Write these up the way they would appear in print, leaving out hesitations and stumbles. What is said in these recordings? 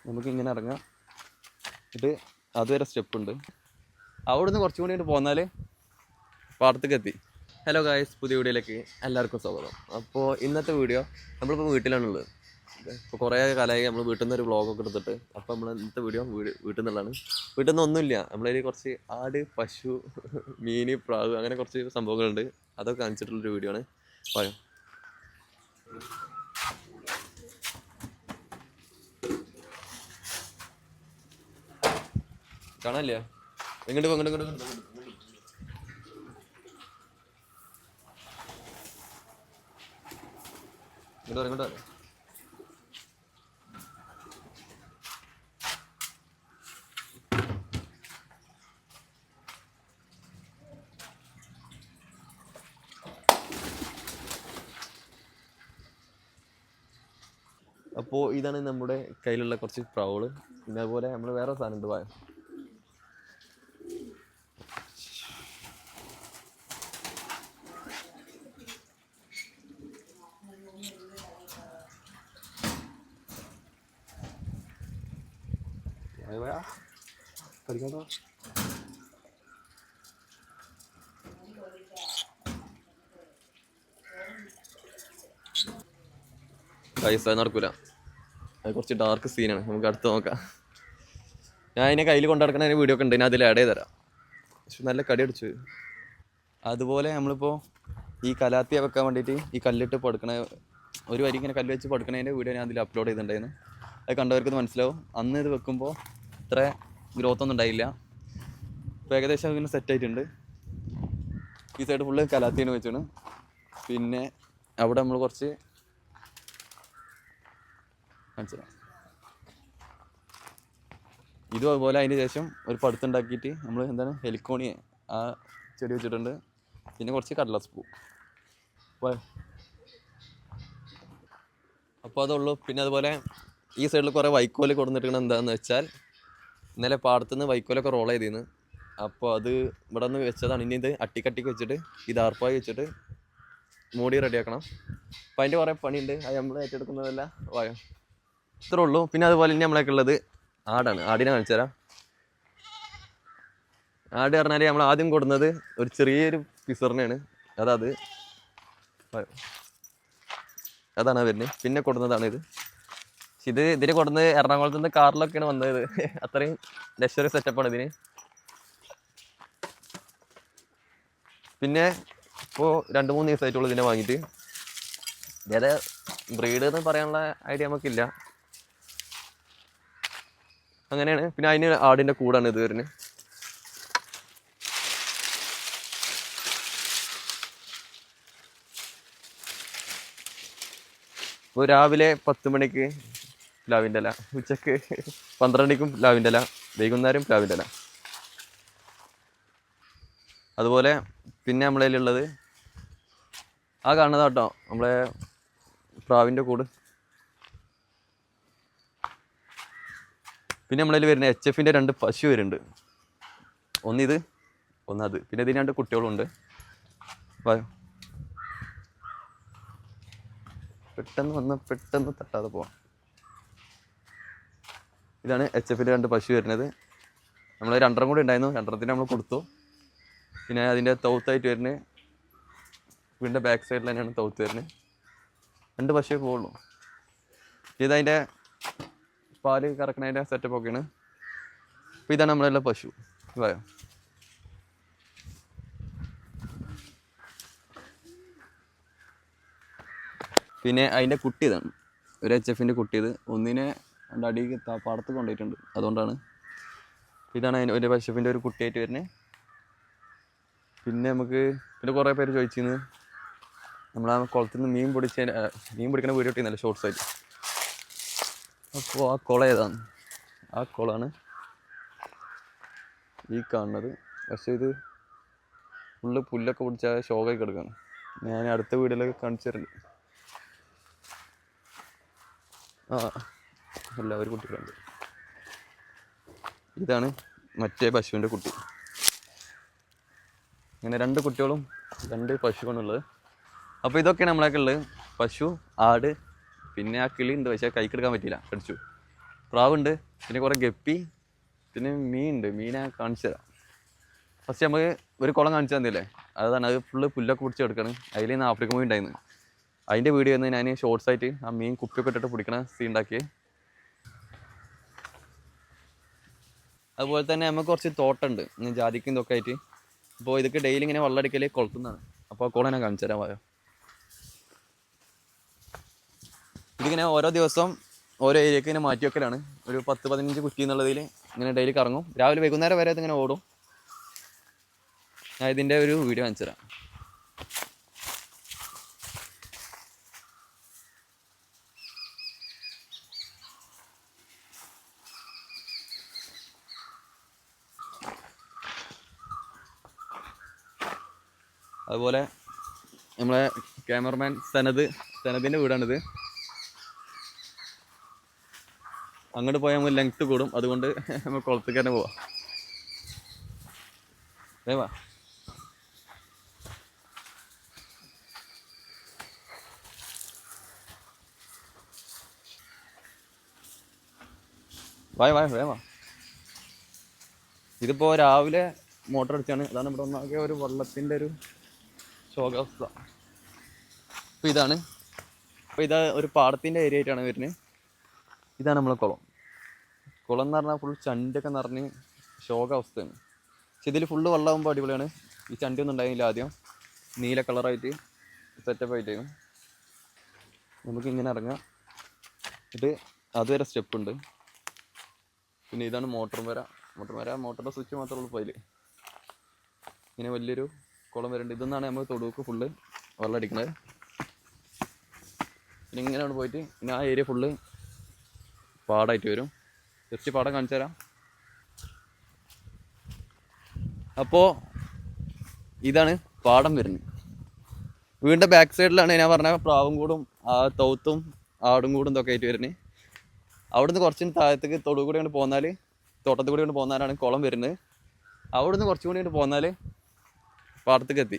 നമുക്കിങ്ങനെ ഇറങ്ങാം. എന്നിട്ട് അതുവരെ സ്റ്റെപ്പുണ്ട്. അവിടെ നിന്ന് കുറച്ചും കൂടി പോന്നാൽ പാടത്തേക്ക് എത്തി. ഹലോ ഗായ്സ്, പുതിയ വീഡിയോയിലേക്ക് എല്ലാവർക്കും സ്വാഗതം. അപ്പോൾ ഇന്നത്തെ വീഡിയോ നമ്മളിപ്പോൾ വീട്ടിലാണുള്ളത്. ഇപ്പോൾ കുറേ കാലമായി നമ്മൾ വീട്ടിൽ നിന്ന് ഒരു വ്ളോഗൊക്കെ എടുത്തിട്ട്. അപ്പോൾ നമ്മൾ ഇന്നത്തെ വീഡിയോ വീട്ടിൽ നിന്നുള്ളതാണ്. വീട്ടിൽ നിന്ന് ഒന്നുമില്ല, നമ്മളതിൽ കുറച്ച് ആട്, പശു, മീൻ, പ്രാവ് അങ്ങനെ കുറച്ച് സംഭവങ്ങളുണ്ട്. അതൊക്കെ കാണിച്ചിട്ടുള്ളൊരു വീഡിയോ ആണ്. പറയാം. കാണാനില്ല, എങ്ങോട്ട് അപ്പോൾ ഇതാണ് നമ്മുടെ കയ്യിലുള്ള കുറച്ച് പ്രാവുകൾ. പിന്നെ അതുപോലെ നമ്മൾ വേറെ സാധനം ഉണ്ട്. വായ പഠിക്കണ്ടോ? പൈസ നടക്കൂല, അത് കുറച്ച് ഡാർക്ക് സീനാണ്. നമുക്ക് അടുത്ത് നോക്കാം. ഞാൻ അതിനെ കയ്യിൽ കൊണ്ടു നടക്കണ വീഡിയോ ഒക്കെ ഉണ്ട്, ഞാൻ അതിൽ ആഡ് ചെയ്ത് തരാം. പക്ഷെ നല്ല കടി അടിച്ചു. അതുപോലെ നമ്മളിപ്പോൾ ഈ കലാത്തിയ വെക്കാൻ വേണ്ടിയിട്ട് ഈ കല്ലിട്ട് പടുക്കണ ഒരു വരി ഇങ്ങനെ കല്ല് വെച്ച് പടുക്കണതിൻ്റെ വീഡിയോ ഞാൻ അതിൽ അപ്ലോഡ് ചെയ്തിട്ടുണ്ടായിരുന്നു. അത് കണ്ടവർക്ക് മനസ്സിലാവും. അന്ന് ഇത് വെക്കുമ്പോൾ ഇത്ര ഗ്രോത്ത് ഒന്നും ഉണ്ടായില്ല. ഇപ്പോൾ ഏകദേശം ഇങ്ങനെ സെറ്റായിട്ടുണ്ട്. ഈ സൈഡ് ഫുള്ള് കലാത്തിയാണ് വെച്ചാണ്. പിന്നെ അവിടെ നമ്മൾ കുറച്ച് മനസ്സിലാവും. ഇതും അതുപോലെ അതിന് ശേഷം ഒരു പടുത്തുണ്ടാക്കിയിട്ട് നമ്മൾ എന്താണ് ഹെലിക്കോണിയെ ആ ചെടി വെച്ചിട്ടുണ്ട്. പിന്നെ കുറച്ച് കടലാസ് പൂ. അപ്പോൾ അതുള്ളൂ. പിന്നെ അതുപോലെ ഈ സൈഡിൽ കുറേ വൈക്കോല് കൊടുത്തിരിക്കണം. എന്താണെന്ന് വെച്ചാൽ ഇന്നലെ പാടത്തുനിന്ന് വൈക്കോലൊക്കെ റോൾ ചെയ്തിരുന്നു. അപ്പോൾ അത് ഇവിടെ നിന്ന് വെച്ചതാണ്. ഇനി ഇത് അട്ടിക്കട്ടിക്ക് വെച്ചിട്ട് ഈ ദാർപ്പായി വെച്ചിട്ട് മൂടി റെഡിയാക്കണം. അപ്പോൾ അതിൻ്റെ കുറേ പണിയുണ്ട്. അത് നമ്മൾ ഏറ്റെടുക്കുന്നതല്ല. വായോ, ഇത്രേ ഉള്ളൂ. പിന്നെ അതുപോലെ ഇനി നമ്മളൊക്കെ ഉള്ളത് ആടാണ്. ആടിനെ കാണിച്ചു തരാം. ആട് പറഞ്ഞാൽ നമ്മൾ ആദ്യം കൊടുക്കുന്നത് ഒരു ചെറിയൊരു പിസറിനെയാണ്. അതാണ് വരുന്നത്. പിന്നെ കൊടുക്കുന്നതാണ് ഇത്. ഇതിന് കൊടുന്നത് എറണാകുളത്ത് നിന്ന് കാറിലൊക്കെയാണ് വന്നത്. അത്രയും ലക്ഷറി സെറ്റപ്പാണ് ഇതിന്. പിന്നെ ഇപ്പോൾ 2-3 ദിവസമായിട്ടുള്ളൂ ഇതിനെ വാങ്ങിയിട്ട്. ഇതേതാ ബ്രീഡ് എന്ന് പറയാനുള്ള ഐഡിയ നമുക്കില്ല. അങ്ങനെയാണ്. പിന്നെ അതിന് ആടിൻ്റെ കൂടാണ് ഇത് വരുന്നത്. ഇപ്പോൾ രാവിലെ 10 മണിക്ക് പ്ലാവിൻ്റെ ഇല, ഉച്ചക്ക് 12 മണിക്കും പ്ലാവിൻ്റെ ഇല, വൈകുന്നേരം പ്ലാവിൻ്റെ ഇല. അതുപോലെ പിന്നെ നമ്മളെ കയ്യിലുള്ളത് ആ കാണുന്നതാട്ടോ നമ്മളെ പ്രാവിൻ്റെ കൂട്. പിന്നെ നമ്മളതിൽ വരുന്ന HFൻ്റെ 2 പശു വരുന്നുണ്ട്. ഒന്നിത്, ഒന്നത്. പിന്നെ ഇതിന് 2 കുട്ടികളുണ്ട്. പെട്ടെന്ന് തട്ടാതെ പോവാം. ഇതാണ് HFൻ്റെ 2 പശു വരുന്നത്. നമ്മൾ 2 കൂടി ഉണ്ടായിരുന്നു. 2 നമ്മൾ കൊടുത്തു. പിന്നെ അതിൻ്റെ തൗത്തായിട്ട് വരുന്നത് വീടിൻ്റെ ബാക്ക് സൈഡിൽ തന്നെയാണ് തൗത്ത് വരുന്നത്. 2 പശുവേ പോകുള്ളൂ. ഇതതിൻ്റെ പാല് കറക്കണതിൻ്റെ സെറ്റപ്പൊക്കെയാണ്. അപ്പോൾ ഇതാണ് നമ്മളെല്ലാം പശു. വായോ, പിന്നെ അതിൻ്റെ കുട്ടി ഇതാണ്. ഒരു HFൻ്റെ കുട്ടി. ഇത് ഒന്നിനെ അടിക്ക് പാടത്ത് കൊണ്ടുപോയിട്ടുണ്ട്. അതുകൊണ്ടാണ്. ഇതാണ് അതിന് ഒരു HFൻ്റെ ഒരു കുട്ടിയായിട്ട് വരുന്നത്. പിന്നെ കുറേ പേര് ചോദിച്ചിരുന്നു നമ്മൾ ആ കുളത്തിൽ നിന്ന് മീൻ പിടിക്കുന്ന വീഡിയോ ഇട്ടിരുന്നല്ലോ ഷോർട്സ് ആയിട്ട്. അപ്പോൾ ആ കുളം ഏതാണ്? ആ കുളമാണ് ഈ കാണുന്നത്. പക്ഷേ ഇത് ഫുള്ള് പുല്ലൊക്കെ പിടിച്ച ഷോക്കായി കിടക്കുകയാണ്. ഞാൻ അടുത്ത വീഡിയോയിലൊക്കെ കാണിച്ചു തരുന്നുണ്ട്. ഒരു കുട്ടികളുണ്ട്. ഇതാണ് മറ്റേ പശുവിൻ്റെ കുട്ടി. ഇങ്ങനെ 2 കുട്ടികളും 2 പശുവാണുള്ളത്. അപ്പോൾ ഇതൊക്കെയാണ് നമ്മളൊക്കെ ഉള്ളത്. പശു, ആട്, പിന്നെ ആ കിളി ഉണ്ട്. പക്ഷേ കൈക്കെടുക്കാൻ പറ്റിയില്ല, കടിച്ചു. പ്രാവുണ്ട്, പിന്നെ കുറേ ഗപ്പി, പിന്നെ മീനുണ്ട്. മീനെ കാണിച്ചു തരാം. ഫസ്റ്റ് നമുക്ക് ഒരു കുളം കാണിച്ചു തന്നില്ലേ, അതാണ്. അത് ഫുള്ള് പുല്ലൊക്കെ പിടിച്ച് എടുക്കണം. അതിൽ നിന്ന് ആഫ്രിക്ക മൂവി ഉണ്ടായിരുന്നു. അതിൻ്റെ വീഡിയോ ഒന്ന് ഞാൻ ഷോർട്സ് ആയിട്ട് ആ മീൻ കുപ്പിയൊക്കെ ഇട്ടിട്ട് പിടിക്കണ സീൻ ഉണ്ടാക്കി. അതുപോലെ തന്നെ നമുക്ക് കുറച്ച് തോട്ടമുണ്ട്, ഇങ്ങനെ ജാതിക്കും ഇതൊക്കെ ആയിട്ട്. അപ്പോൾ ഇതൊക്കെ ഡെയിലി ഇങ്ങനെ വെള്ളമടിക്കൽ കൊളുത്തുന്നതാണ്. അപ്പോൾ ആ കുളം ഞാൻ കാണിച്ചു തരാൻ പോയോ. ഇതിങ്ങനെ ഓരോ ദിവസം ഓരോ ഏരിയക്ക് ഇങ്ങനെ മാറ്റി വെക്കലാണ്. ഒരു 10-15 കുറ്റി എന്നുള്ളതിൽ ഇങ്ങനെ ഡെയിലി കറങ്ങും. രാവിലെ വൈകുന്നേരം വരെ ഇതിങ്ങനെ ഓടും. ഞാൻ ഇതിൻ്റെ ഒരു വീഡിയോ കാണിച്ചു തരാം. അതുപോലെ നമ്മളെ ക്യാമറമാൻ സനദിൻ്റെ വീടാണിത്. അങ്ങോട്ട് പോയാൽ നമ്മൾ ലെങ്ത്ത് കൂടും, അതുകൊണ്ട് നമ്മൾ കുളത്തേക്ക് തന്നെ പോവാം. വാ വാ. ഇതിപ്പോൾ രാവിലെ മോട്ടർ അടിച്ചാണ്. അതാണ് ഇവിടെ ഒന്നാകെ ഒരു വെള്ളത്തിൻ്റെ ഒരു ശോകാവസ്ഥ. അപ്പോൾ ഇതാണ്. അപ്പോൾ ഇതാ ഒരു പാടത്തിൻ്റെ ഏരിയ ആയിട്ടാണ് വരുന്നത്. ഇതാണ് നമ്മളെ കുളം. കുളം എന്ന് പറഞ്ഞാൽ ഫുൾ ചണ്ടൊക്കെ നിറഞ്ഞ് ശോകാവസ്ഥയാണ്. പക്ഷെ ഇതിൽ ഫുള്ള് വെള്ളമാകുമ്പോൾ അടിപൊളിയാണ്. ഈ ചണ്ടിയൊന്നും ഉണ്ടായിരുന്നില്ല ആദ്യം. നീല കളറായിട്ട് സെറ്റപ്പ് ആയിട്ടായിരുന്നു. നമുക്കിങ്ങനെ ഇറങ്ങാം. ഇത് അതുവരെ സ്റ്റെപ്പുണ്ട്. പിന്നെ ഇതാണ് മോട്ടർ വര. മോട്ടറിൻ്റെ സ്വിച്ച് മാത്രമേ ഉള്ളൂ. അതിൽ ഇങ്ങനെ വലിയൊരു കുളം വരുന്നുണ്ട്. ഇതൊന്നാണ് നമ്മൾ തൊടുക്ക് ഫുള്ള് വെള്ളം അടിക്കുന്നത്. പിന്നെ ഇങ്ങനെയാണ് പോയിട്ട് പിന്നെ ആ ഏരിയ ഫുള്ള് പാടായിട്ട് വരും. ജസ്റ്റ് പാടം കാണിച്ചു തരാം. അപ്പോൾ ഇതാണ് പാടം വരുന്നത്. വീടിൻ്റെ ബാക്ക് സൈഡിലാണ് ഞാൻ പറഞ്ഞ പ്രാവും കൂടും ആ തൗത്തും ആടും കൂടും ഇതൊക്കെ ആയിട്ട് വരുന്നത്. അവിടുന്ന് കുറച്ചും താഴത്തേക്ക് തൊടു കൂടി കൊണ്ട് പോന്നാൽ, തോട്ടത്തിൽ കൂടി കൊണ്ട് പോന്നാലാണ് കുളം വരുന്നത്. അവിടുന്ന് കുറച്ചും കൂടി കൊണ്ട് പോന്നാൽ പാടത്തേക്ക് എത്തി.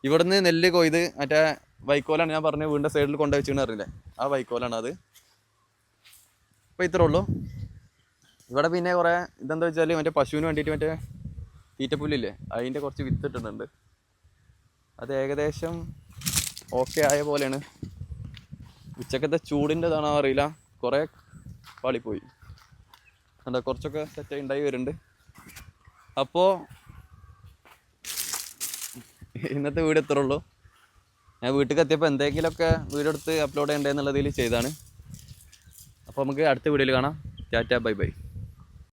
ഇവിടുന്ന് നെല്ല് കൊയ്ത് മറ്റേ വൈക്കോലാണ് ഞാൻ പറഞ്ഞത്, വീടിൻ്റെ സൈഡിൽ കൊണ്ടു വെച്ചിട്ട് അറിയില്ലേ, ആ വൈക്കോലാണ് അത്. അപ്പോൾ ഇത്രേ ഉള്ളൂ. ഇവിടെ പിന്നെ കുറേ ഇതെന്താ വെച്ചാൽ മറ്റേ പശുവിന് വേണ്ടിയിട്ട് മറ്റേ തീറ്റപ്പുല്ലില്ലേ, അതിൻ്റെ കുറച്ച് വിത്ത് ഇട്ടിട്ടുണ്ട്. അത് ഏകദേശം ഓക്കെ ആയ പോലെയാണ്. ഉച്ചക്കത്തെ ചൂടിൻ്റെതാണോ അറിയില്ല, കുറേ പാളിപ്പോയി. എന്താ കുറച്ചൊക്കെ സെറ്റായി ഉണ്ടായി വരുന്നുണ്ട്. അപ്പോൾ ഇന്നത്തെ വീഡിയോ ഇത്രേ ഉള്ളൂ. ഞാൻ വീട്ടിൽ എത്തിയപ്പോൾ എന്തെങ്കിലുമൊക്കെ വീഡിയോ എടുത്ത് അപ്ലോഡ് ചെയ്യണ്ടേന്നുള്ളതിൽ ചെയ്താണ്. അപ്പോൾ നമുക്ക് അടുത്ത വീഡിയോയിൽ കാണാം. Tata bye bye.